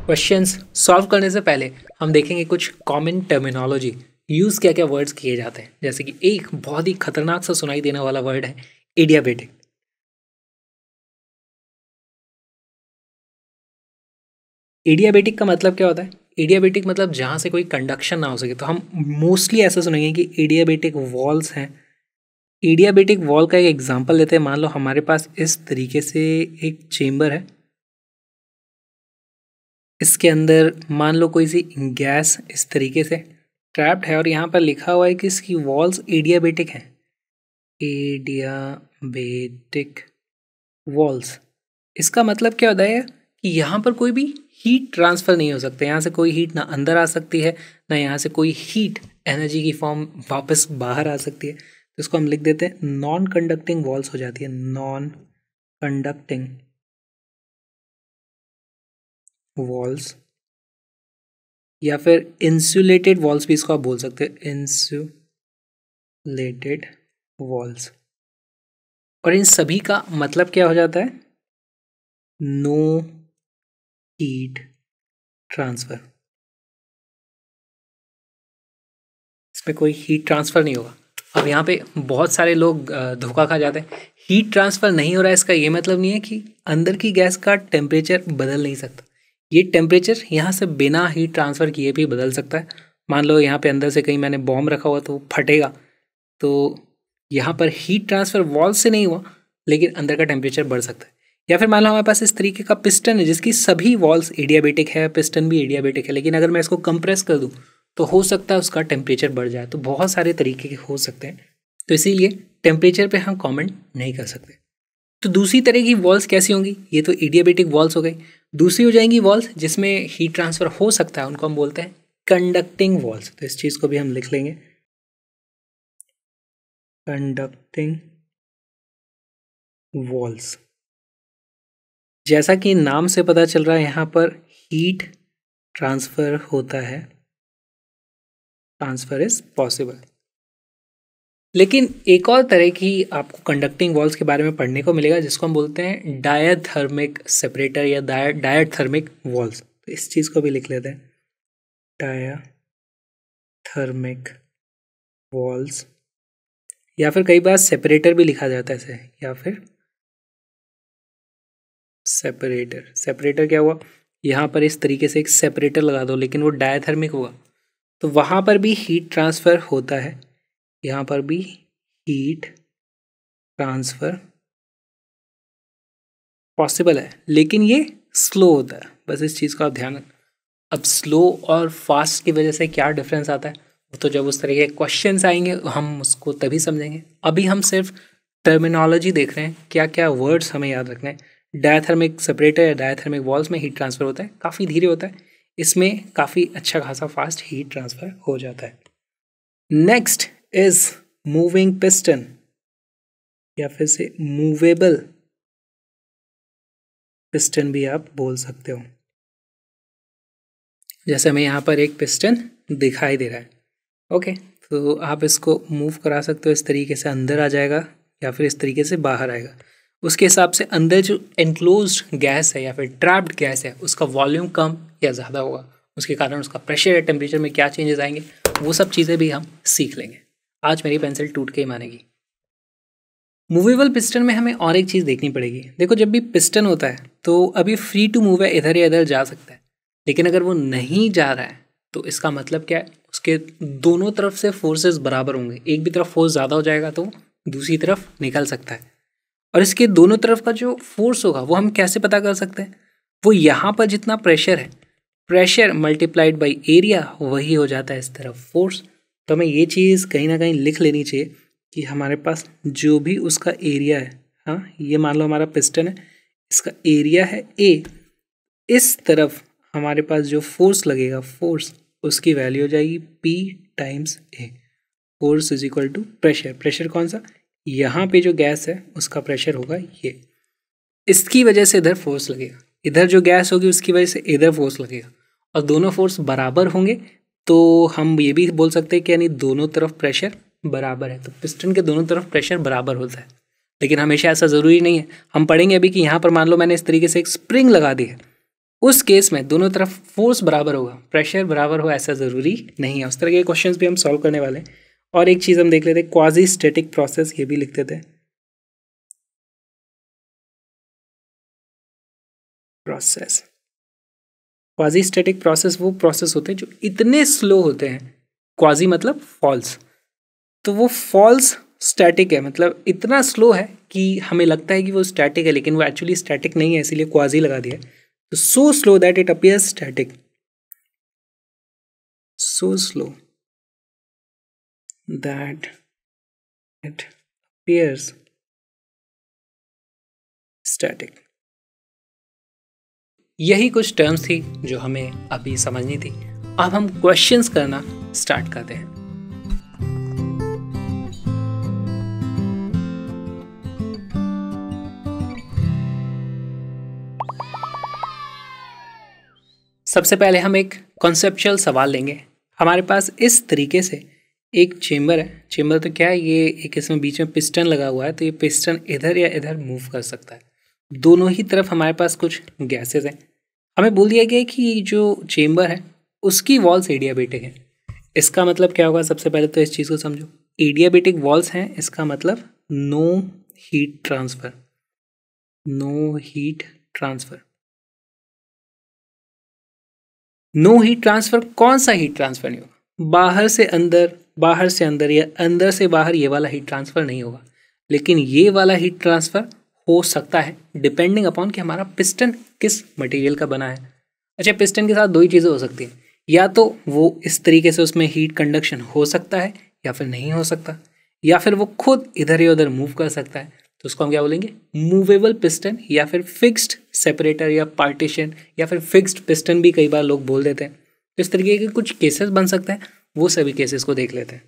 Questions solve करने से पहले हम देखेंगे कुछ कॉमन टर्मिनोलॉजी, यूज़ क्या क्या वर्ड्स किए जाते हैं। जैसे कि एक बहुत ही खतरनाक सा सुनाई देने वाला वर्ड है एडियाबेटिक। एडियाबेटिक का मतलब क्या होता है? एडियाबेटिक मतलब जहाँ से कोई कंडक्शन ना हो सके। तो हम मोस्टली ऐसा सुनेंगे कि एडियाबेटिक वॉल्स हैं। एडियाबेटिक वॉल का एक एग्जांपल लेते हैं। मान लो हमारे पास इस तरीके से एक चेम्बर है, इसके अंदर मान लो कोई सी गैस इस तरीके से ट्रैप्ड है और यहाँ पर लिखा हुआ है कि इसकी वॉल्स एडियाबेटिक हैं। एडियाबेटिक वॉल्स, इसका मतलब क्या होता है कि यहाँ पर कोई भी हीट ट्रांसफ़र नहीं हो सकता। यहाँ से कोई हीट ना अंदर आ सकती है, ना यहाँ से कोई हीट एनर्जी की फॉर्म वापस बाहर आ सकती है। तो इसको हम लिख देते हैं नॉन कंडक्टिंग वॉल्स हो जाती है, नॉन कंडक्टिंग वॉल्स, या फिर इंसुलेटेड वॉल्स भी इसको आप बोल सकते हैं, इंसुलेटेड वॉल्स। और इन सभी का मतलब क्या हो जाता है? No heat transfer. इसमें कोई हीट ट्रांसफर नहीं होगा। अब यहाँ पे बहुत सारे लोग धोखा खा जाते हैं। हीट ट्रांसफर नहीं हो रहा है, इसका ये मतलब नहीं है कि अंदर की गैस का टेम्परेचर बदल नहीं सकता। ये टेम्परेचर यहाँ से बिना हीट ट्रांसफ़र किए भी बदल सकता है। मान लो यहाँ पे अंदर से कहीं मैंने बॉम्ब रखा हुआ तो वो फटेगा, तो यहाँ पर हीट ट्रांसफ़र वॉल से नहीं हुआ, लेकिन अंदर का टेम्परेचर बढ़ सकता है। या फिर मान लो हमारे पास इस तरीके का पिस्टन है जिसकी सभी वॉल्स एडियाबेटिक है, पिस्टन भी एडियाबेटिक है, लेकिन अगर मैं इसको कंप्रेस कर दूँ तो हो सकता है उसका टेम्परेचर बढ़ जाए। तो बहुत सारे तरीके के हो सकते हैं, तो इसीलिए टेम्परेचर पे हम कमेंट नहीं कर सकते। तो दूसरी तरह की वॉल्स कैसी होंगी? ये तो एडियाबेटिक वॉल्स हो गई। दूसरी हो जाएंगी वॉल्स जिसमें हीट ट्रांसफ़र हो सकता है, उनको हम बोलते हैं कंडक्टिंग वॉल्स। तो इस चीज़ को भी हम लिख लेंगे, कंडक्टिंग वॉल्स। जैसा कि नाम से पता चल रहा है यहाँ पर हीट ट्रांसफ़र होता है, ट्रांसफ़र इज पॉसिबल। लेकिन एक और तरह की आपको कंडक्टिंग वॉल्स के बारे में पढ़ने को मिलेगा जिसको हम बोलते हैं डायथर्मिक सेपरेटर या डायथर्मिक वॉल्स। तो इस चीज़ को भी लिख लेते हैं, डायथर्मिक वॉल्स, या फिर कई बार सेपरेटर भी लिखा जाता है ऐसे, या फिर सेपरेटर। सेपरेटर क्या हुआ? यहाँ पर इस तरीके से एक सेपरेटर लगा दो, लेकिन वो डायथर्मिक हुआ तो वहाँ पर भी हीट ट्रांसफ़र होता है, यहाँ पर भी हीट ट्रांसफ़र पॉसिबल है, लेकिन ये स्लो होता है। बस इस चीज़ का आप ध्यान रखें। अब स्लो और फास्ट की वजह से क्या डिफरेंस आता है तो जब उस तरह के क्वेश्चंस आएंगे हम उसको तभी समझेंगे। अभी हम सिर्फ टर्मिनोलॉजी देख रहे हैं, क्या क्या वर्ड्स हमें याद रखने हैं। डायथर्मिक सेपरेटर या डायथर्मिक वॉल्स में हीट ट्रांसफ़र होता है, काफ़ी धीरे होता है, इसमें काफ़ी अच्छा खासा फास्ट हीट ट्रांसफ़र हो जाता है। नेक्स्ट इज मूविंग पिस्टन, या फिर से मूवेबल पिस्टन भी आप बोल सकते हो। जैसे हमें यहाँ पर एक पिस्टन दिखाई दे रहा है, ओके, तो आप इसको मूव करा सकते हो। इस तरीके से अंदर आ जाएगा या फिर इस तरीके से बाहर आएगा। उसके हिसाब से अंदर जो एनक्लोज्ड गैस है या फिर ट्रैप्ड गैस है उसका वॉल्यूम कम या ज़्यादा होगा, उसके कारण उसका प्रेशर या टेम्परेचर में क्या चेंजेस आएंगे, वो सब चीज़ें भी हम सीख लेंगे। आज मेरी पेंसिल टूट के ही मानेगी। मूवेबल पिस्टन में हमें और एक चीज़ देखनी पड़ेगी। देखो, जब भी पिस्टन होता है तो अभी फ्री टू मूव है, इधर या इधर जा सकता है, लेकिन अगर वो नहीं जा रहा है तो इसका मतलब क्या है? उसके दोनों तरफ से फोर्सेस बराबर होंगे। एक भी तरफ फोर्स ज़्यादा हो जाएगा तो दूसरी तरफ निकल सकता है। और इसके दोनों तरफ का जो फोर्स होगा वो हम कैसे पता कर सकते हैं? वो यहाँ पर जितना प्रेशर है, प्रेशर मल्टीप्लाइड बाई एरिया, वही हो जाता है इस तरफ फोर्स। तो हमें ये चीज़ कहीं ना कहीं लिख लेनी चाहिए कि हमारे पास जो भी उसका एरिया है, हाँ, ये मान लो हमारा पिस्टन है, इसका एरिया है ए, इस तरफ हमारे पास जो फोर्स लगेगा, फोर्स, उसकी वैल्यू हो जाएगी P times A. Force is equal to pressure. Pressure कौन सा? यहाँ पे जो गैस है उसका प्रेशर होगा ये, इसकी वजह से इधर फोर्स लगेगा, इधर जो गैस होगी उसकी वजह से इधर फोर्स लगेगा, और दोनों फोर्स बराबर होंगे तो हम ये भी बोल सकते हैं कि यानी दोनों तरफ प्रेशर बराबर है। तो पिस्टन के दोनों तरफ प्रेशर बराबर होता है, लेकिन हमेशा ऐसा ज़रूरी नहीं है। हम पढ़ेंगे अभी कि यहाँ पर मान लो मैंने इस तरीके से एक स्प्रिंग लगा दी है, उस केस में दोनों तरफ फोर्स बराबर होगा, प्रेशर बराबर हो ऐसा ज़रूरी नहीं है। उस तरह के क्वेश्चंस भी हम सॉल्व करने वाले हैं। और एक चीज़ हम देख लेते हैं, क्वाजी स्टैटिक प्रोसेस, ये भी लिख देते हैं। प्रोसेस, क्वाजी स्टैटिक प्रोसेस वो प्रोसेस होते हैं जो इतने स्लो होते हैं, क्वाजी मतलब फॉल्स, तो वो फॉल्स स्टैटिक है, मतलब इतना स्लो है कि हमें लगता है कि वो स्टैटिक है, लेकिन वो एक्चुअली स्टैटिक नहीं है, इसीलिए क्वाजी लगा दिया है। तो so slow that it appears static, so slow that it appears static. यही कुछ टर्म्स थी जो हमें अभी समझनी थी। अब हम क्वेश्चंस करना स्टार्ट करते हैं। सबसे पहले हम एक कॉन्सेप्चुअल सवाल लेंगे। हमारे पास इस तरीके से एक चेम्बर है। चेम्बर तो क्या है, ये एक इसमें बीच में पिस्टन लगा हुआ है, तो ये पिस्टन इधर या इधर मूव कर सकता है। दोनों ही तरफ हमारे पास कुछ गैसेज हैं। हमें बोल दिया गया है कि जो चेम्बर है उसकी वॉल्स एडियाबेटिक है। इसका मतलब क्या होगा, सबसे पहले तो इस चीज़ को समझो। एडियाबेटिक वॉल्स हैं, इसका मतलब no heat transfer, no heat transfer. No heat transfer, कौन सा हीट ट्रांसफ़र नहीं होगा? बाहर से अंदर या अंदर से बाहर, ये वाला हीट ट्रांसफ़र नहीं होगा। लेकिन ये वाला हीट ट्रांसफ़र हो सकता है डिपेंडिंग अपॉन कि हमारा पिस्टन किस मटेरियल का बना है। अच्छा, पिस्टन के साथ दो ही चीज़ें हो सकती हैं, या तो वो इस तरीके से उसमें हीट कंडक्शन हो सकता है या फिर नहीं हो सकता, या फिर वो खुद इधर या उधर मूव कर सकता है। तो उसको हम क्या बोलेंगे, मूवेबल पिस्टन, या फिर फिक्स्ड सेपरेटर या पार्टीशन, या फिर फिक्स्ड पिस्टन भी कई बार लोग बोल देते हैं। तो इस तरीके के कुछ केसेस बन सकते हैं, वो सभी केसेस को देख लेते हैं।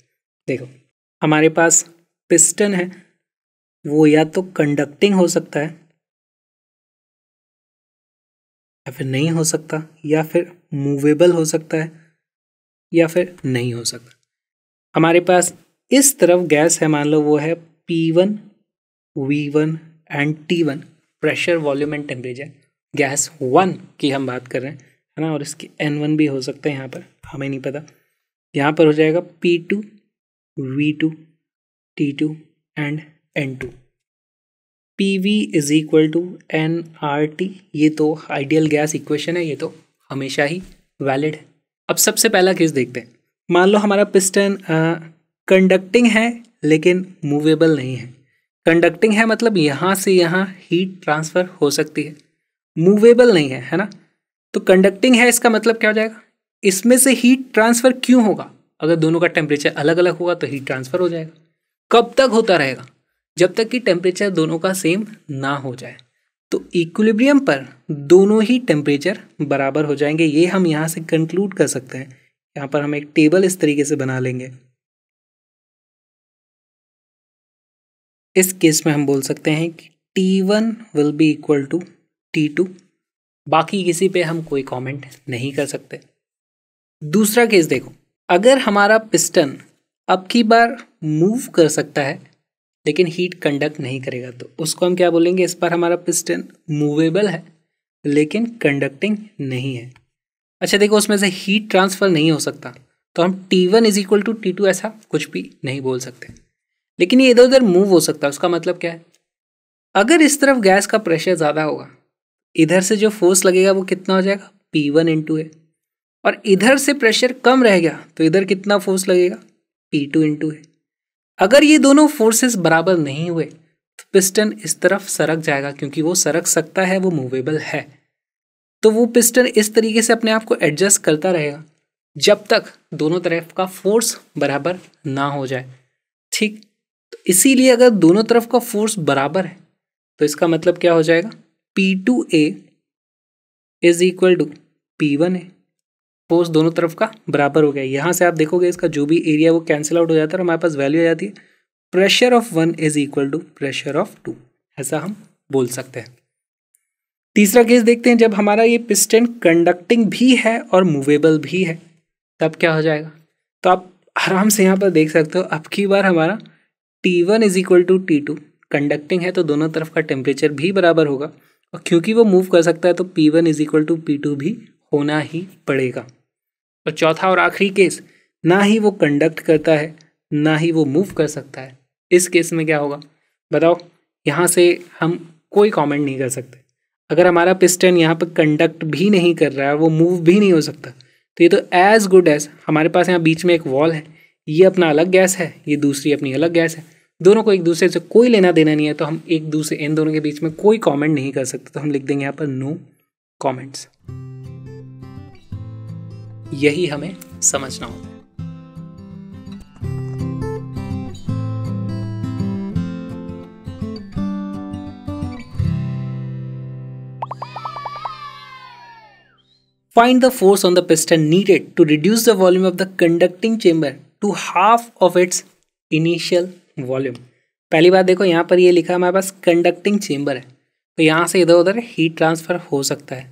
देखो, हमारे पास पिस्टन है, वो या तो कंडक्टिंग हो सकता है या फिर नहीं हो सकता, या फिर मूवेबल हो सकता है या फिर नहीं हो सकता। हमारे पास इस तरफ गैस है, मान लो वो है P1, V1 and T1, pressure, volume and temperature. Gas 1 की हम बात कर रहे हैं, है ना, और इसकी N1 भी हो सकता है, यहाँ पर हमें नहीं पता। यहाँ पर हो जाएगा P2, V2, T2 and N2। PV is equal to nRT। ये तो आइडियल गैस इक्वेशन है, ये तो हमेशा ही वैलिड है। अब सबसे पहला केस देखते हैं। मान लो हमारा पिस्टन कंडक्टिंग है लेकिन मूवेबल नहीं है। कंडक्टिंग है मतलब यहाँ से यहाँ हीट ट्रांसफ़र हो सकती है, मूवेबल नहीं है, है ना। तो कंडक्टिंग है, इसका मतलब क्या हो जाएगा, इसमें से हीट ट्रांसफ़र क्यों होगा? अगर दोनों का टेम्परेचर अलग अलग होगा तो हीट ट्रांसफ़र हो जाएगा। कब तक होता रहेगा? जब तक कि टेम्परेचर दोनों का सेम ना हो जाए। तो इक्विलिब्रियम पर दोनों ही टेम्परेचर बराबर हो जाएंगे, ये हम यहाँ से कंक्लूड कर सकते हैं। यहाँ पर हम एक टेबल इस तरीके से बना लेंगे। इस केस में हम बोल सकते हैं कि T1 will be equal to T2। बाकी किसी पे हम कोई कमेंट नहीं कर सकते। दूसरा केस देखो, अगर हमारा पिस्टन अब की बार मूव कर सकता है लेकिन हीट कंडक्ट नहीं करेगा, तो उसको हम क्या बोलेंगे, इस पर हमारा पिस्टन मूवेबल है लेकिन कंडक्टिंग नहीं है। अच्छा देखो, उसमें से हीट ट्रांसफ़र नहीं हो सकता, तो हम T1 is equal to T2 ऐसा कुछ भी नहीं बोल सकते। लेकिन ये इधर उधर मूव हो सकता है। उसका मतलब क्या है, अगर इस तरफ गैस का प्रेशर ज़्यादा होगा, इधर से जो फोर्स लगेगा वो कितना हो जाएगा, P1 इंटू है, और इधर से प्रेशर कम रह गया तो इधर कितना फोर्स लगेगा, P2 इंटू है। अगर ये दोनों फोर्सेस बराबर नहीं हुए तो पिस्टन इस तरफ सरक जाएगा, क्योंकि वो सरक सकता है, वो मूवेबल है। तो वो पिस्टन इस तरीके से अपने आप को एडजस्ट करता रहेगा जब तक दोनों तरफ का फोर्स बराबर ना हो जाए। ठीक, तो इसीलिए अगर दोनों तरफ का फोर्स बराबर है तो इसका मतलब क्या हो जाएगा, P2A is equal to P1A। Force दोनों तरफ का बराबर हो गया। यहाँ से आप देखोगे इसका जो भी एरिया वो कैंसिल आउट हो जाता है और हमारे पास वैल्यू आ जाती है pressure of 1 is equal to pressure of 2, ऐसा हम बोल सकते हैं। तीसरा केस देखते हैं, जब हमारा ये पिस्टन कंडक्टिंग भी है और मूवेबल भी है, तब क्या हो जाएगा। तो आप आराम से यहाँ पर देख सकते हो, अब की बार हमारा T1 is equal to T2, conducting है तो दोनों तरफ का टेम्परेचर भी बराबर होगा, और क्योंकि वो मूव कर सकता है तो P1 is equal to P2 भी होना ही पड़ेगा। और चौथा और आखिरी केस, ना ही वो कंडक्ट करता है ना ही वो मूव कर सकता है। इस केस में क्या होगा बताओ? यहाँ से हम कोई कमेंट नहीं कर सकते। अगर हमारा पिस्टन यहाँ पर कंडक्ट भी नहीं कर रहा है, वो मूव भी नहीं हो सकता, तो ये तो एज गुड एज हमारे पास यहाँ बीच में एक वॉल है, ये अपना अलग गैस है, ये दूसरी अपनी अलग गैस है, दोनों को एक दूसरे से कोई लेना देना नहीं है, तो हम एक दूसरे इन दोनों के बीच में कोई कमेंट नहीं कर सकते। तो हम लिख देंगे यहाँ पर नो कमेंट्स। यही हमें समझना होता है। Find the force on the piston needed to reduce the volume of the conducting chamber to half of its initial volume। पहली बात देखो, यहाँ पर ये लिखा हमारे पास कंडक्टिंग चेम्बर है, तो यहाँ से इधर उधर हीट ट्रांसफर हो सकता है,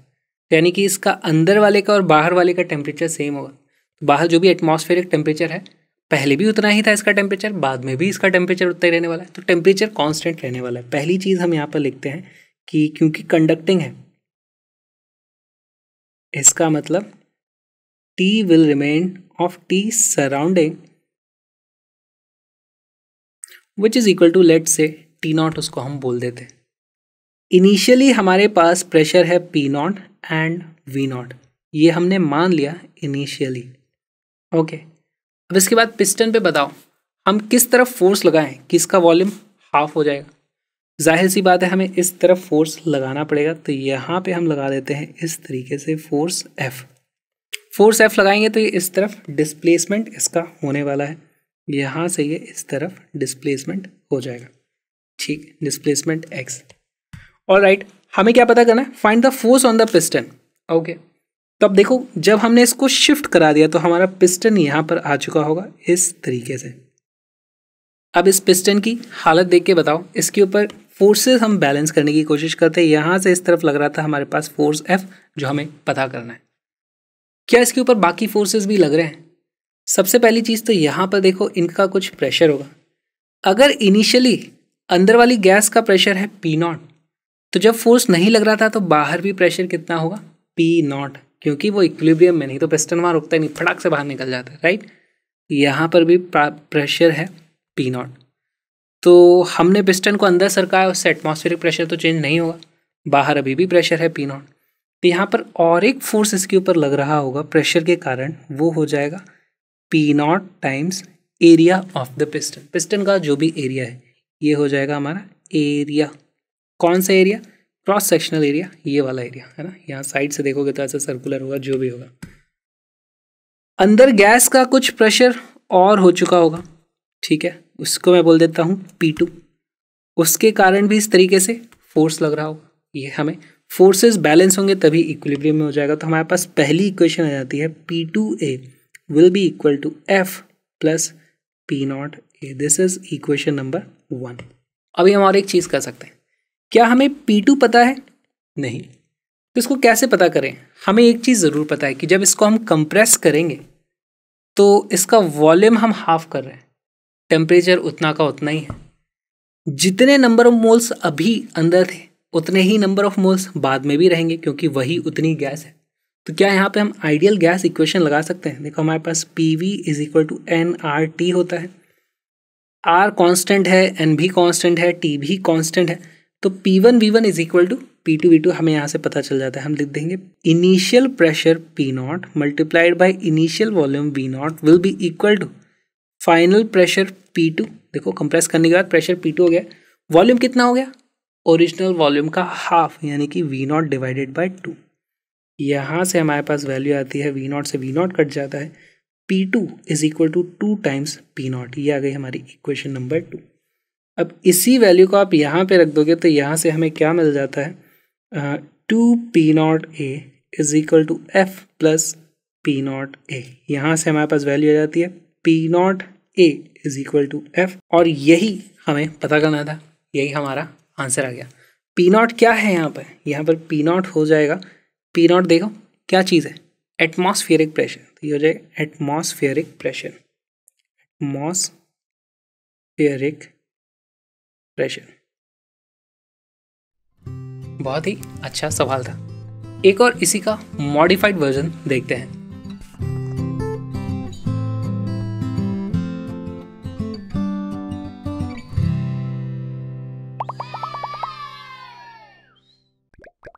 यानी कि इसका अंदर वाले का और बाहर वाले का टेम्परेचर सेम होगा। तो बाहर जो भी एटमॉस्फेरिक टेम्परेचर है, पहले भी उतना ही था इसका टेम्परेचर, बाद में भी इसका टेम्परेचर उतना ही रहने वाला है, तो टेम्परेचर कॉन्स्टेंट रहने वाला है। पहली चीज़ हम यहाँ पर लिखते हैं कि क्योंकि कंडक्टिंग है, इसका मतलब T will remain of T surrounding which is equal to let's say T not, उसको हम बोल देते हैं। इनिशियली हमारे पास प्रेशर है P not and V not, ये हमने मान लिया इनिशियली। ओके, अब इसके बाद पिस्टन पे बताओ हम किस तरफ फोर्स लगाएं कि इसका वॉल्यूम हाफ हो जाएगा। जाहिर सी बात है हमें इस तरफ फोर्स लगाना पड़ेगा, तो यहाँ पे हम लगा देते हैं इस तरीके से फोर्स F। फोर्स F लगाएंगे तो ये इस तरफ डिस्प्लेसमेंट इसका होने वाला है, यहाँ से ये इस तरफ डिस्प्लेसमेंट हो जाएगा, ठीक, डिस्प्लेसमेंट X। ऑलराइट, हमें क्या पता करना है? Find the force on the piston. Okay, तो अब देखो जब हमने इसको शिफ्ट करा दिया तो हमारा पिस्टन यहाँ पर आ चुका होगा इस तरीके से। अब इस पिस्टन की हालत देख के बताओ, इसके ऊपर फोर्सेस हम बैलेंस करने की कोशिश करते हैं। यहाँ से इस तरफ लग रहा था हमारे पास फोर्स F, जो हमें पता करना है। क्या इसके ऊपर बाकी फोर्सेस भी लग रहे हैं? सबसे पहली चीज़ तो यहाँ पर देखो इनका कुछ प्रेशर होगा। अगर इनिशियली अंदर वाली गैस का प्रेशर है P नॉट, तो जब फोर्स नहीं लग रहा था तो बाहर भी प्रेशर कितना होगा? P नॉट, क्योंकि वो इक्विलिब्रियम में नहीं, तो पिस्टन वहाँ रुकता ही नहीं, फटाक से बाहर निकल जाता है, राइट। यहाँ पर भी प्रेशर है P नॉट, तो हमने पिस्टन को अंदर सरकाया, उससे एटमॉस्फेरिक प्रेशर तो चेंज नहीं होगा, बाहर अभी भी प्रेशर है P नॉट। तो यहाँ पर और एक फोर्स इसके ऊपर लग रहा होगा प्रेशर के कारण, वो हो जाएगा P not times area of the piston. Piston का जो भी एरिया है ये हो जाएगा हमारा एरिया। कौन सा एरिया? क्रॉस सेक्शनल एरिया, ये वाला एरिया है ना। यहाँ साइड से देखोगे तो ऐसा सर्कुलर होगा, जो भी होगा। अंदर गैस का कुछ प्रेशर और हो चुका होगा, ठीक है, उसको मैं बोल देता हूँ P2। उसके कारण भी इस तरीके से फोर्स लग रहा होगा। ये हमें फोर्सेस बैलेंस होंगे तभी इक्विलिब्रियम में हो जाएगा। तो हमारे पास पहली इक्वेशन आ जाती है P2A will be equal to F plus P not A। This is equation number 1। अभी हम और एक चीज़ कर सकते हैं। क्या हमें P2 पता है? नहीं, तो इसको कैसे पता करें? हमें एक चीज़ ज़रूर पता है कि जब इसको हम कंप्रेस करेंगे तो इसका वॉल्यूम हम हाफ कर रहे हैं, टेम्परेचर उतना का उतना ही है। जितने नंबर ऑफ मोल्स अभी अंदर थे उतने ही नंबर ऑफ मोल्स बाद में भी रहेंगे, क्योंकि वही उतनी गैस है। तो क्या यहाँ पे हम आइडियल गैस इक्वेशन लगा सकते हैं? देखो हमारे पास PV is equal to nRT होता है, R कांस्टेंट है, N भी कांस्टेंट है, T भी कांस्टेंट है, तो P1 V1 is equal to P2 V2 हमें यहाँ से पता चल जाता है। हम लिख देंगे initial pressure P not multiplied by initial volume V not will be equal to final pressure P2। देखो कंप्रेस करने के बाद प्रेशर P2 हो गया, वॉल्यूम कितना हो गया? ओरिजिनल वॉल्यूम का हाफ, यानी कि V नॉट डिवाइडेड बाई 2। यहाँ से हमारे पास वैल्यू आती है, V नॉट से V नॉट कट जाता है, P2 is equal to 2 times P not. ये आ गई हमारी इक्वेशन नंबर 2। अब इसी वैल्यू को आप यहाँ पे रख दोगे तो यहाँ से हमें क्या मिल जाता है? 2P not A is equal to F plus P not A। यहाँ से हमारे पास वैल्यू आ जाती है P not A is equal to F, और यही हमें पता करना था, यही हमारा आंसर आ गया। P नॉट क्या है यहाँ पर? यहाँ पर P नॉट हो जाएगा, P नॉट देखो क्या चीज़ है? Atmospheric pressure. तो ये हो जाएगा एटमॉस्फेरिक प्रेशर, एटमॉस्फेरिक प्रेशर बहुत ही अच्छा सवाल था। एक और इसी का मॉडिफाइड वर्जन देखते हैं।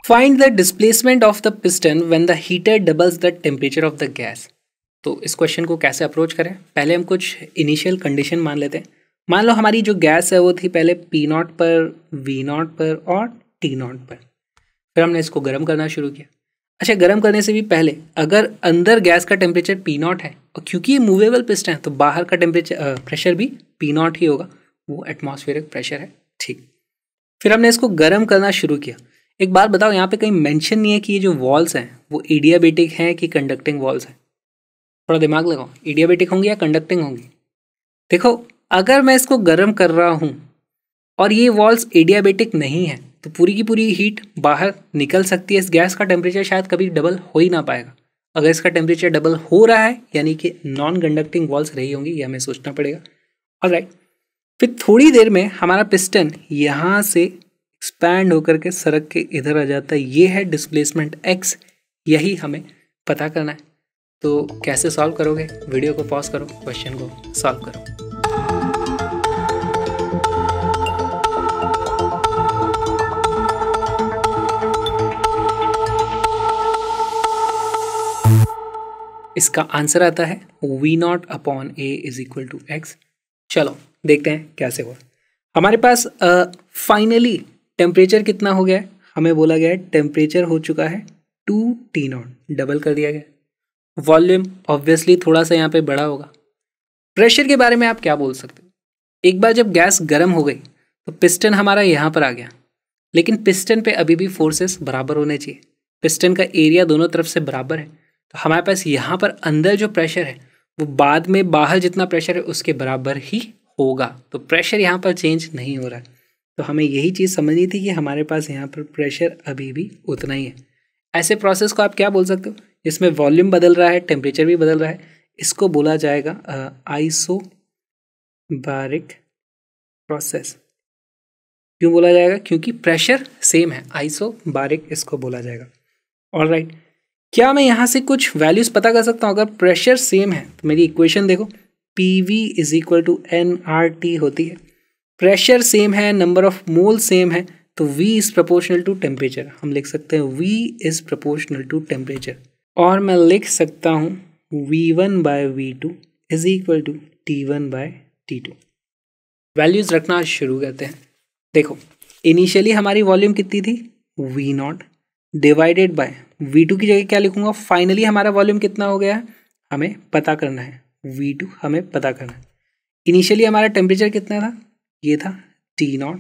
Find the displacement of the piston when the heater doubles the temperature of the gas। तो इस क्वेश्चन को कैसे अप्रोच करें, पहले हम कुछ इनिशियल कंडीशन मान लेते हैं। मान लो हमारी जो गैस है वो थी पहले P0 पर, V0 पर और T0 पर। फिर हमने इसको गर्म करना शुरू किया। अच्छा, गर्म करने से भी पहले अगर अंदर गैस का टेम्परेचर P0 है और क्योंकि ये मूवेबल पिस्टन है तो बाहर का टेम्परेचर प्रेशर भी P0 ही होगा, वो एटमॉस्फेरिक प्रेशर है। ठीक, फिर हमने इसको गर्म करना शुरू किया। एक बात बताओ, यहाँ पे कहीं मेंशन नहीं है कि ये जो वॉल्स हैं वो एडियाबेटिक हैं कि कंडक्टिंग वॉल्स हैं। थोड़ा दिमाग लगाओ, एडियाबेटिक होंगी या कंडक्टिंग होंगी। देखो, अगर मैं इसको गर्म कर रहा हूँ और ये वॉल्स एडियाबेटिक नहीं है तो पूरी की पूरी हीट बाहर निकल सकती है। इस गैस का टेम्परेचर शायद कभी डबल हो ही ना पाएगा। अगर इसका टेम्परेचर डबल हो रहा है यानी कि नॉन कंडक्टिंग वॉल्स रही होंगी, ये हमें सोचना पड़ेगा। ऑलराइट, फिर थोड़ी देर में हमारा पिस्टन यहाँ से एक्सपैंड होकर के सरक के इधर आ जाता है। ये है डिस्प्लेसमेंट x, यही हमें पता करना है। तो कैसे सॉल्व करोगे? वीडियो को पॉज करो, क्वेश्चन को सॉल्व करो। इसका आंसर आता है V0 upon A is equal to x। चलो देखते हैं कैसे हुआ। हमारे पास फाइनली टेम्परेचर कितना हो गया है? हमें बोला गया है टेम्परेचर हो चुका है 2T0, डबल कर दिया गया। वॉल्यूम ऑब्वियसली थोड़ा सा यहाँ पे बड़ा होगा। प्रेशर के बारे में आप क्या बोल सकते हो? एक बार जब गैस गर्म हो गई तो पिस्टन हमारा यहाँ पर आ गया, लेकिन पिस्टन पे अभी भी फोर्सेस बराबर होने चाहिए। पिस्टन का एरिया दोनों तरफ से बराबर है, तो हमारे पास यहाँ पर अंदर जो प्रेशर है वो बाद में बाहर जितना प्रेशर है उसके बराबर ही होगा। तो प्रेशर यहाँ पर चेंज नहीं हो रहा है। तो हमें यही चीज़ समझनी थी कि हमारे पास यहाँ पर प्रेशर अभी भी उतना ही है। ऐसे प्रोसेस को आप क्या बोल सकते हो? जिसमें वॉल्यूम बदल रहा है, टेम्परेचर भी बदल रहा है, इसको बोला जाएगा आइसोबारिक प्रोसेस। क्यों बोला जाएगा? क्योंकि प्रेशर सेम है, आइसोबारिक इसको बोला जाएगा। ऑलराइट, क्या मैं यहाँ से कुछ वैल्यूज पता कर सकता हूँ? अगर प्रेशर सेम है तो मेरी इक्वेशन देखो, PV is equal to nRT होती है। प्रेशर सेम है, नंबर ऑफ मोल सेम है, तो V is proportional to temperature. हम लिख सकते हैं V is proportional to temperature. और मैं लिख सकता हूँ V1 by V2 is equal to T1 by T2। Values रखना शुरू करते हैं। देखो, इनिशियली हमारी वॉल्यूम कितनी थी? V0 डिवाइडेड बाय V2 की जगह क्या लिखूंगा? फाइनली हमारा वॉल्यूम कितना हो गया है हमें पता करना है। V2 हमें पता करना है। इनिशियली हमारा टेम्परेचर कितना था? ये था T0।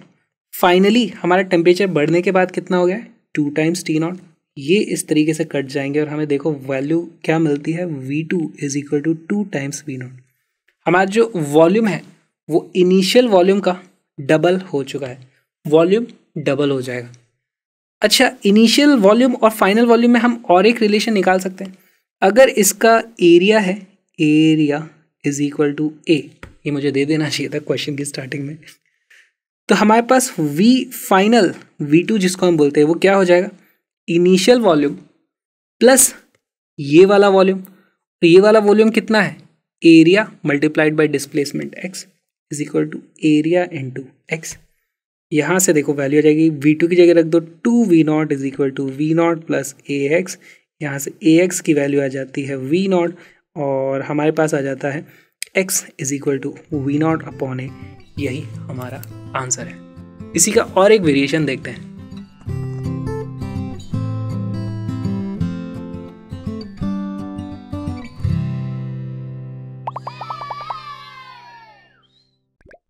फाइनली हमारा टेम्परेचर बढ़ने के बाद कितना हो गया है? 2 टाइम्स T0। ये इस तरीके से कट जाएंगे और हमें देखो वैल्यू क्या मिलती है? V2 is equal to 2 times V0। हमारा जो वॉल्यूम है वो इनिशियल वॉल्यूम का डबल हो चुका है। वॉल्यूम डबल हो जाएगा। अच्छा, इनिशियल वॉल्यूम और फाइनल वॉल्यूम में हम और एक रिलेशन निकाल सकते हैं। अगर इसका एरिया है, area is equal to A, ये मुझे दे देना चाहिए था क्वेश्चन की स्टार्टिंग में, तो हमारे पास V फाइनल V2 जिसको हम बोलते हैं वो क्या हो जाएगा? इनिशियल वॉल्यूम प्लस ये वाला वॉल्यूम। तो ये वाला वॉल्यूम कितना है? Area multiplied by displacement x is equal to area into x। यहाँ से देखो वैल्यू आ जाएगी, V2 की जगह रख दो 2V0 is equal to V0 plus AX। यहाँ से AX की वैल्यू आ जाती है V0 और हमारे पास आ जाता है x is equal to V0 upon A। यही हमारा आंसर है। इसी का और एक वेरिएशन देखते हैं।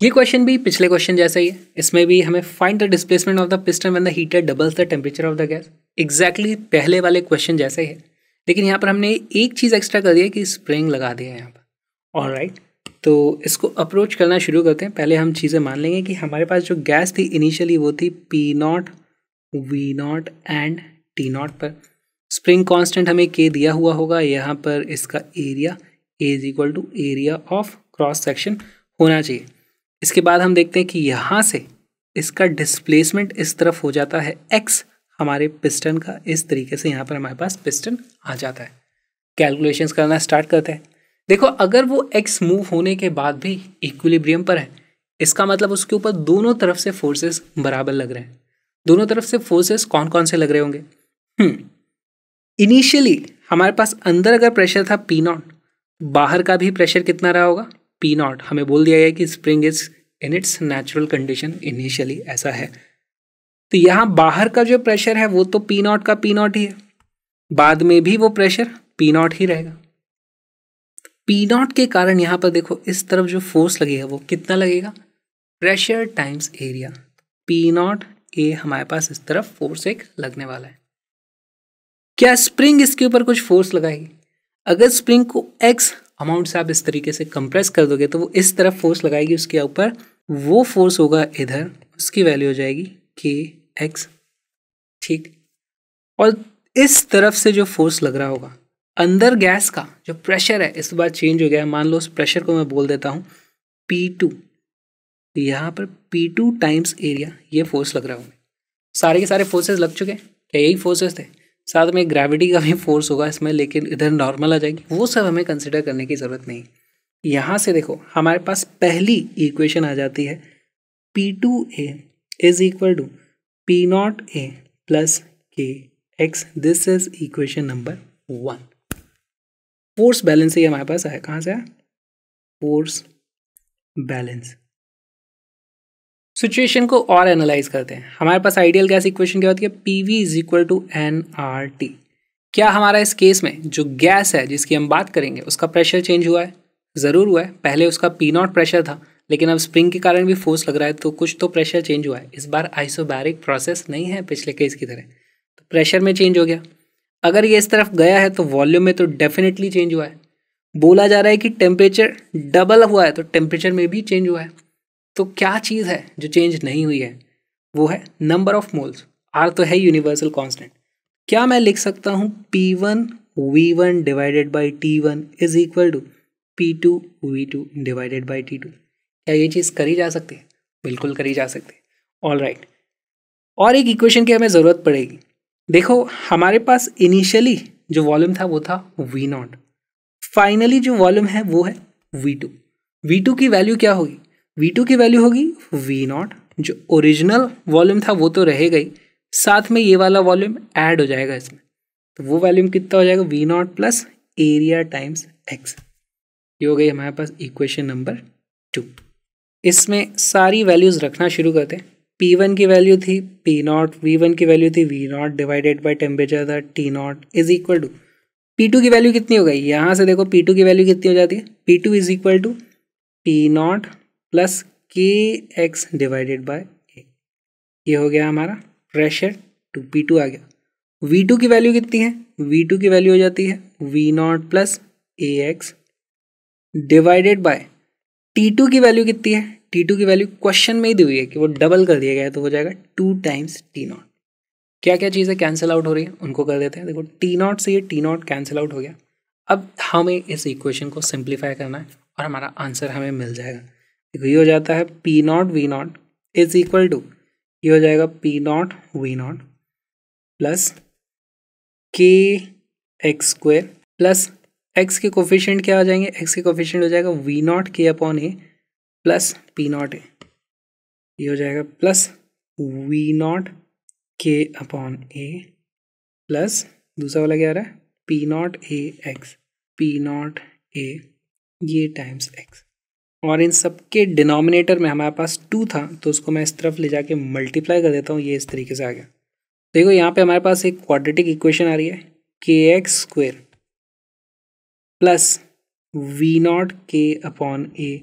ये क्वेश्चन भी पिछले क्वेश्चन जैसा ही है। इसमें भी हमें find the displacement of the piston when the heater doubles the temperature of the gas. Exactly पहले वाले क्वेश्चन जैसा ही है, लेकिन यहाँ पर हमने एक चीज़ एक्स्ट्रा कर दिया कि स्प्रिंग लगा दिया है यहाँ पर। ऑलराइट, तो इसको अप्रोच करना शुरू करते हैं। पहले हम चीज़ें मान लेंगे कि हमारे पास जो गैस थी इनिशियली वो थी P0, V0 एंड T0 पर। स्प्रिंग कांस्टेंट हमें K दिया हुआ होगा। यहाँ पर इसका area A is equal to area of cross section होना चाहिए। इसके बाद हम देखते हैं कि यहाँ से इसका डिस्प्लेसमेंट इस तरफ हो जाता है x। हमारे पिस्टन का इस तरीके से यहाँ पर हमारे पास पिस्टन आ जाता है। कैलकुलेशंस करना स्टार्ट करते हैं। देखो अगर वो एक्स मूव होने के बाद भी इक्विलिब्रियम पर है, इसका मतलब उसके ऊपर दोनों तरफ से फोर्सेस बराबर लग रहे हैं। दोनों तरफ से फोर्सेस कौन कौन से लग रहे होंगे? इनिशियली हमारे पास अंदर अगर प्रेशर था पी नॉट, बाहर का भी प्रेशर कितना रहा होगा? P not. हमें बोल दिया गया कि spring is in its natural condition initially, ऐसा है। तो यहाँ बाहर का जो प्रेशर है वो तो पी नॉट का पी नॉट ही है, बाद में भी वो प्रेशर पी नॉट ही रहेगा। पी नॉट के कारण यहाँ पर देखो इस तरफ जो फोर्स लगेगा वो कितना लगेगा? Pressure times area. P not a हमारे पास इस तरफ फोर्स एक लगने वाला है। क्या स्प्रिंग इसके ऊपर कुछ फोर्स लगाएगी? अगर स्प्रिंग को एक्स अमाउंट से आप इस तरीके से कंप्रेस कर दोगे तो वो इस तरफ फोर्स लगाएगी उसके ऊपर, वो फोर्स होगा इधर, उसकी वैल्यू हो जाएगी के एक्स, ठीक। और इस तरफ से जो फोर्स लग रहा होगा, अंदर गैस का जो प्रेशर है इस बार चेंज हो गया है। मान लो उस प्रेशर को मैं बोल देता हूँ P2, यहाँ पर P2 टाइम्स एरिया, ये फोर्स लग रहा होगा। सारे के सारे फोर्सेस लग चुके हैं, क्या यही फोर्सेस थे? साथ में ग्रेविटी का भी फोर्स होगा इसमें, लेकिन इधर नॉर्मल आ जाएगी, वो सब हमें कंसिडर करने की ज़रूरत नहीं। यहाँ से देखो हमारे पास पहली इक्वेशन आ जाती है P2A is equal to P0A plus K X. This is equation number 1। Force balance ये हमारे पास आया, कहाँ से आया? Force balance. सिचुएशन को और एनालाइज करते हैं। हमारे पास आइडियल गैस इक्वेशन क्या होती है? PV is equal to nRT। क्या हमारा इस केस में जो गैस है जिसकी हम बात करेंगे उसका प्रेशर चेंज हुआ है? ज़रूर हुआ है। पहले उसका P0 प्रेशर था, लेकिन अब स्प्रिंग के कारण भी फोर्स लग रहा है तो कुछ तो प्रेशर चेंज हुआ है। इस बार आइसोबैरिक प्रोसेस नहीं है पिछले केस की तरह, तो प्रेशर में चेंज हो गया। अगर ये इस तरफ गया है तो वॉल्यूम में तो डेफिनेटली चेंज हुआ है। बोला जा रहा है कि टेम्परेचर डबल हुआ है, तो टेम्परेचर में भी चेंज हुआ है। तो क्या चीज़ है जो चेंज नहीं हुई है? वो है नंबर ऑफ मोल्स। आर तो है यूनिवर्सल कांस्टेंट। क्या मैं लिख सकता हूँ P1 V1 divided by T1 is equal to P2 V2 divided by T2? क्या ये चीज़ करी जा सकती है? बिल्कुल करी जा सकती है। ऑल राइट, और एक इक्वेशन की हमें ज़रूरत पड़ेगी। देखो हमारे पास इनिशियली जो वॉल्यूम था वो था V0, फाइनली जो वॉल्यूम है वो है V2। V2 की वैल्यू क्या होगी? V2 की वैल्यू होगी V0। जो ओरिजिनल वॉल्यूम था वो तो रहेगा ही, साथ में ये वाला वॉल्यूम ऐड हो जाएगा इसमें, तो वो वॉल्यूम कितना हो जाएगा? V0 plus area times x. ये हो गई हमारे पास इक्वेशन नंबर 2। इसमें सारी वैल्यूज रखना शुरू करते हैं। P1 की वैल्यू थी P0, V1 की वैल्यू थी V0 डिवाइडेड बाई टेम्परेचर था T0 is equal to P2 की वैल्यू कितनी हो गई? यहाँ से देखो P2 की वैल्यू कितनी हो जाती है? P2 is equal to P0 plus K x divided by A. ये हो गया हमारा प्रेशर टू P2 आ गया। V2 की वैल्यू कितनी है? V2 की वैल्यू हो जाती है V0 प्लस ए एक्स डिवाइडेड बाय T2 की वैल्यू कितनी है? T2 की वैल्यू क्वेश्चन में ही दी हुई है कि वो डबल कर दिया गया है, तो हो जाएगा 2 टाइम्स T0। क्या क्या चीज़ें कैंसिल आउट हो रही है उनको कर देते हैं। देखो T0 से ये T0 कैंसिल आउट हो गया। अब हमें इस इक्वेशन को सिंप्लीफाई करना है और हमारा आंसर हमें मिल जाएगा। देखो ये हो जाता है P0 V0 is equal to, ये हो जाएगा P0 V0 plus K x square plus x के कोफिशिएंट क्या आ जाएंगे? एक्स के कोफिशिएंट हो जाएगा V0 K upon A plus P0 ए। ये हो जाएगा plus V0 K upon A plus दूसरा वाला क्या आ रहा है? P0 ए एक्स, P0 ए ये टाइम्स एक्स। और इन सब के डिनोमिनेटर में हमारे पास 2 था, तो उसको मैं इस तरफ ले जाके मल्टीप्लाई कर देता हूँ। ये इस तरीके से आ गया। देखो यहाँ पे हमारे पास एक क्वाड्रेटिक इक्वेशन आ रही है के x square plus V0 K upon A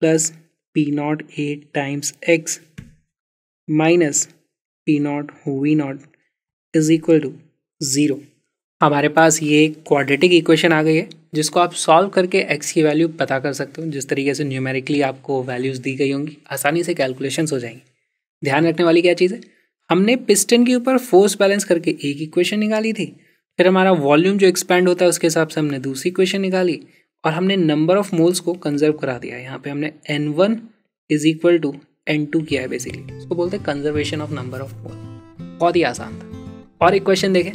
plus P0 A times x minus P0 V0 is equal to 0। हमारे पास ये क्वाड्रेटिक इक्वेशन आ गई है जिसको आप सॉल्व करके x की वैल्यू पता कर सकते हो। जिस तरीके से न्यूमेरिकली आपको वैल्यूज़ दी गई होंगी, आसानी से कैलकुलेशंस हो जाएंगी। ध्यान रखने वाली क्या चीज़ है, हमने पिस्टन के ऊपर फोर्स बैलेंस करके एक इक्वेशन निकाली थी, फिर हमारा वॉल्यूम जो एक्सपैंड होता है उसके हिसाब से हमने दूसरी इक्वेशन निकाली, और हमने नंबर ऑफ मोल्स को कंजर्व करा दिया। यहाँ पे हमने N1 is equal to N2 किया है। बेसिकली उसको बोलते हैं कंजर्वेशन ऑफ नंबर ऑफ मोल। बहुत ही आसान था। और एक क्वेश्चन देखें।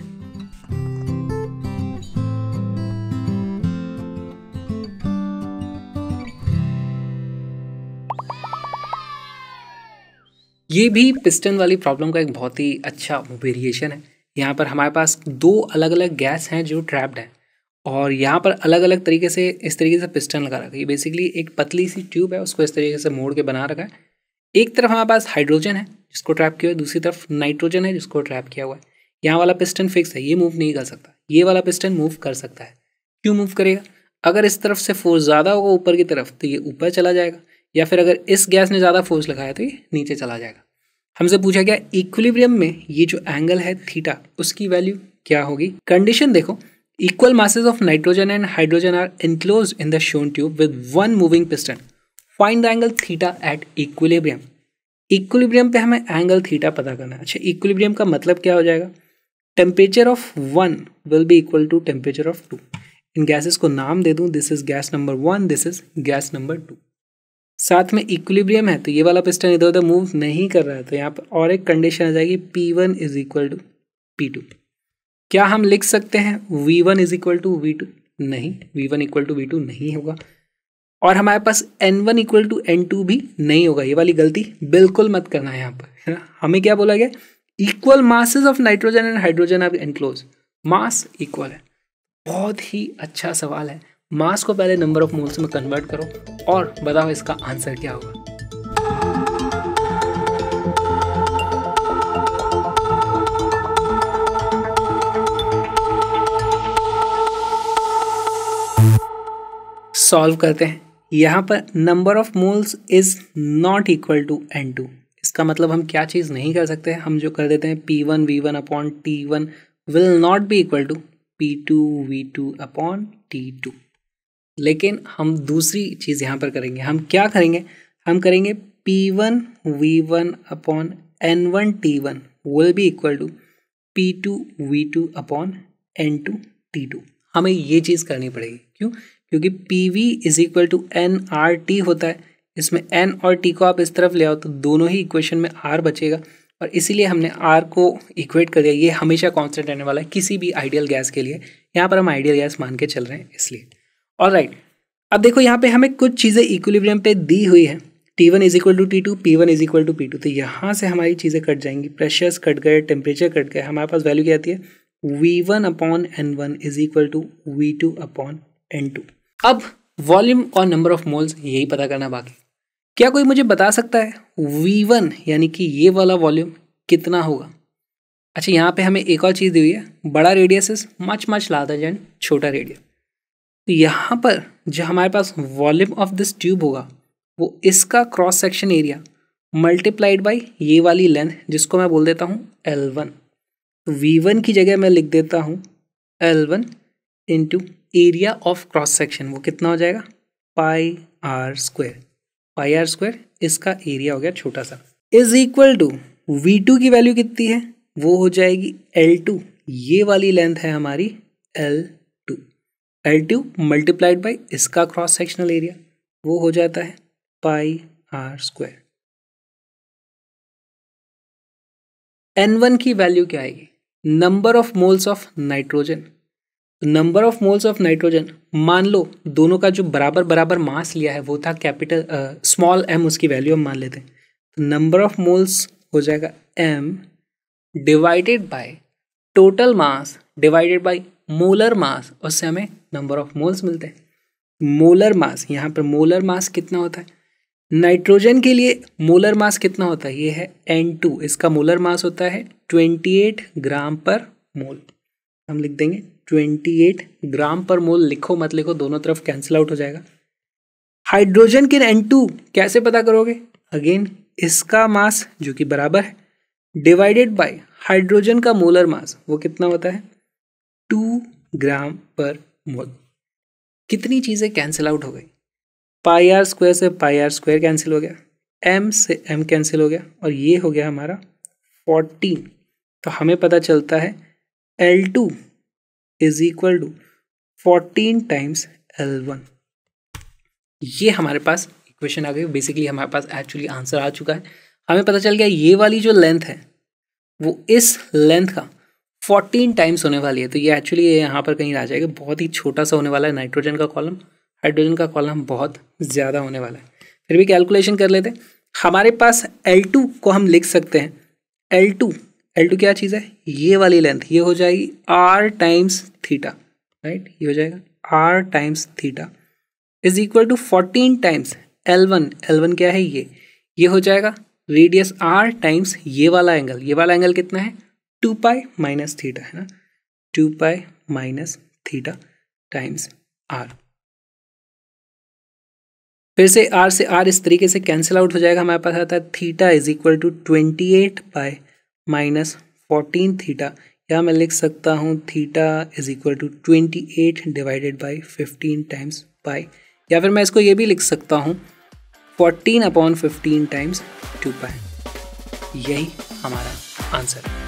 ये भी पिस्टन वाली प्रॉब्लम का एक बहुत ही अच्छा वेरिएशन है। यहाँ पर हमारे पास दो अलग अलग गैस हैं जो ट्रैप्ड हैं और यहाँ पर अलग अलग तरीके से इस तरीके से पिस्टन लगा रखा है। ये बेसिकली एक पतली सी ट्यूब है, उसको इस तरीके से मोड़ के बना रखा है। एक तरफ हमारे पास हाइड्रोजन है जिसको ट्रैप किया हुआ है, दूसरी तरफ नाइट्रोजन है जिसको ट्रैप किया हुआ है। यहाँ वाला पिस्टन फिक्स है, ये मूव नहीं कर सकता। ये वाला पिस्टन मूव कर सकता है। क्यों मूव करेगा? अगर इस तरफ से फोर्स ज़्यादा होगा ऊपर की तरफ तो ये ऊपर चला जाएगा, या फिर अगर इस गैस ने ज़्यादा फोर्स लगाया तो ये नीचे चला जाएगा। हमसे पूछा गया इक्विलिब्रियम में ये जो एंगल है थीटा, उसकी वैल्यू क्या होगी? कंडीशन देखो, equal masses of nitrogen and hydrogen are enclosed in the shown tube with one moving piston. Find the angle theta at equilibrium. Equilibrium पे हमें एंगल थीटा पता करना है। अच्छा, इक्विलिब्रियम का मतलब क्या हो जाएगा? Temperature of 1 will be equal to temperature of 2। इन गैसेस को नाम दे दूं, this is gas number 1, this is gas number 2। साथ में इक्विलिब्रियम है तो ये वाला पिस्टन इधर उधर मूव नहीं कर रहा है, तो यहाँ पर और एक कंडीशन आ जाएगी, P1 is equal to P2। क्या हम लिख सकते हैं V1 is equal to V2? नहीं, V1 इक्वल टू V2 नहीं होगा। और हमारे पास N1 इक्वल टू N2 भी नहीं होगा। ये वाली गलती बिल्कुल मत करना है यहाँ पर, है ना। हमें क्या बोला गया? Equal masses of nitrogen and hydrogen are enclose. Mass equal है। बहुत ही अच्छा सवाल है। मास को पहले नंबर ऑफ मोल्स में कन्वर्ट करो और बताओ इसका आंसर क्या होगा। सॉल्व करते हैं। यहाँ पर number of moles is not equal to N2। इसका मतलब हम क्या चीज़ नहीं कर सकते, हम जो कर देते हैं P1 V1 upon T1 will not be equal to P2 V2 upon T2। लेकिन हम दूसरी चीज़ यहाँ पर करेंगे। हम क्या करेंगे? हम करेंगे P1 V1 upon N1 T1 will be equal to P2 V2 upon N2 T2। हमें ये चीज़ करनी पड़ेगी। क्यों? क्योंकि PV is equal to NRT होता है। इसमें N और T को आप इस तरफ ले आओ तो दोनों ही इक्वेशन में R बचेगा, और इसीलिए हमने R को इक्वेट कर दिया। ये हमेशा कांस्टेंट रहने वाला है किसी भी आइडियल गैस के लिए। यहाँ पर हम आइडियल गैस मान के चल रहे हैं इसलिए। ऑलराइट, अब देखो यहाँ पे हमें कुछ चीज़ें इक्विलिब्रियम पे दी हुई है। T1 is equal to T2, P1 is equal to P2। तो यहाँ से हमारी चीज़ें कट जाएंगी, प्रेशर्स कट गए, टेम्परेचर कट गए। हमारे पास वैल्यू क्या आती है? V1 upon N1 is equal to V2 upon N2। अब वॉल्यूम और नंबर ऑफ मोल्स यही पता करना बाकी। क्या कोई मुझे बता सकता है V1 यानी कि ये वाला वॉल्यूम कितना होगा? अच्छा, यहाँ पे हमें एक और चीज़ दी हुई है, बड़ा radius is much much larger than छोटा रेडियस। तो यहाँ पर जो हमारे पास वॉल्यूम ऑफ दिस ट्यूब होगा वो इसका cross section area multiplied by ये वाली लेंथ जिसको मैं बोल देता हूँ L1। तो V1 की जगह मैं लिख देता हूँ L1 into area of cross section. वो कितना हो जाएगा? Pi R square. Pi R square इसका एरिया हो गया छोटा सा, इज इक्वल टू V2 की वैल्यू कितनी है? वो हो जाएगी L2। ये वाली लेंथ है हमारी L2। L2 मल्टीप्लाइड बाई इसका क्रॉस सेक्शनल एरिया, वो हो जाता है पाई आर स्क्वायर। N1 की वैल्यू क्या आएगी? Number of moles of nitrogen. Number of moles of nitrogen, मान लो दोनों का जो बराबर बराबर मास लिया है वो था कैपिटल स्मॉल m, उसकी वैल्यू हम मान लेते हैं। तो नंबर ऑफ मोल्स हो जाएगा m divided by total mass divided by molar mass, उससे हमें नंबर ऑफ मोल्स मिलते हैं। मोलर मास, यहाँ पर मोलर मास कितना होता है? नाइट्रोजन के लिए मोलर मास कितना होता है? ये है N2। इसका मोलर मास होता है 28 ग्राम पर मोल। हम लिख देंगे 28 ग्राम पर मोल। लिखो मत लिखो, दोनों तरफ कैंसिल आउट हो जाएगा। हाइड्रोजन के N2 कैसे पता करोगे? अगेन इसका मास जो कि बराबर है डिवाइडेड बाय हाइड्रोजन का मोलर मास, वो कितना होता है? 2 ग्राम पर मोल। कितनी चीज़ें कैंसिल आउट हो गई? पाई आर स्क्वायर से पाई आर स्क्वायर कैंसिल हो गया, m से m कैंसिल हो गया, और ये हो गया हमारा 14। तो हमें पता चलता है L2 is equal to 14 times L1। ये हमारे पास इक्वेशन आ गई। बेसिकली हमारे पास एक्चुअली आंसर आ चुका है। हमें पता चल गया ये वाली जो लेंथ है वो इस लेंथ का 14 टाइम्स होने वाली है, तो ये एक्चुअली यहाँ पर कहीं आ जाएगा, बहुत ही छोटा सा होने वाला है नाइट्रोजन का कॉलम, हाइड्रोजन का कॉलम बहुत ज़्यादा होने वाला है। फिर भी कैलकुलेशन कर लेते हैं। हमारे पास L2 को हम लिख सकते हैं, L2 क्या चीज़ है, ये वाली लेंथ, ये हो जाएगी R टाइम्स थीटा, राइट, ये हो जाएगा R times theta is equal to 14 times L1 क्या है, ये हो जाएगा रेडियस R टाइम्स ये वाला एंगल कितना है 2 पाई माइनस थीटा, है ना, 2 pi minus theta times R। फिर से R से R इस तरीके से कैंसिल आउट हो जाएगा, हमारे पास आता है theta is equal to 28 pi minus 14 theta, या मैं लिख सकता हूँ theta is equal to 28 divided by 15 times pi, या फिर मैं इसको ये भी लिख सकता हूँ 14/15 टाइम्स 2 पाई। यही हमारा आंसर है।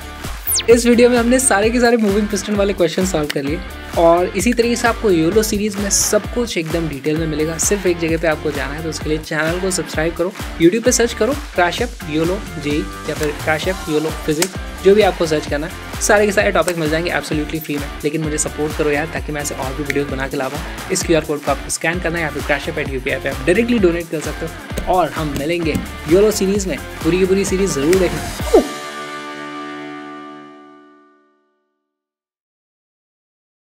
इस वीडियो में हमने सारे के सारे मूविंग पिस्टन वाले क्वेश्चन सॉल्व कर लिए, और इसी तरीके से आपको योलो सीरीज़ में सब कुछ एकदम डिटेल में मिलेगा। सिर्फ एक जगह पे आपको जाना है, तो उसके लिए चैनल को सब्सक्राइब करो, यूट्यूब पे सर्च करो क्रैशअप योलो जेई या फिर क्रैशअप योलो फिजिक्स, जो भी आपको सर्च करना है, सारे के सारे टॉपिक मिल जाएंगे एब्सोल्युटली फ्री में। लेकिन मुझे सपोर्ट करो यार, ताकि मैं ऐसे और भी वीडियोस बना के ला पाऊँ। इस QR कोड को आपको स्कैन करना है, या फिर क्रैशअप@UPI पे आप डायरेक्टली डोनेट कर सकते हो, और हम मिलेंगे योलो सीरीज़ में। पूरी की पूरी सीरीज़ ज़रूर देखना।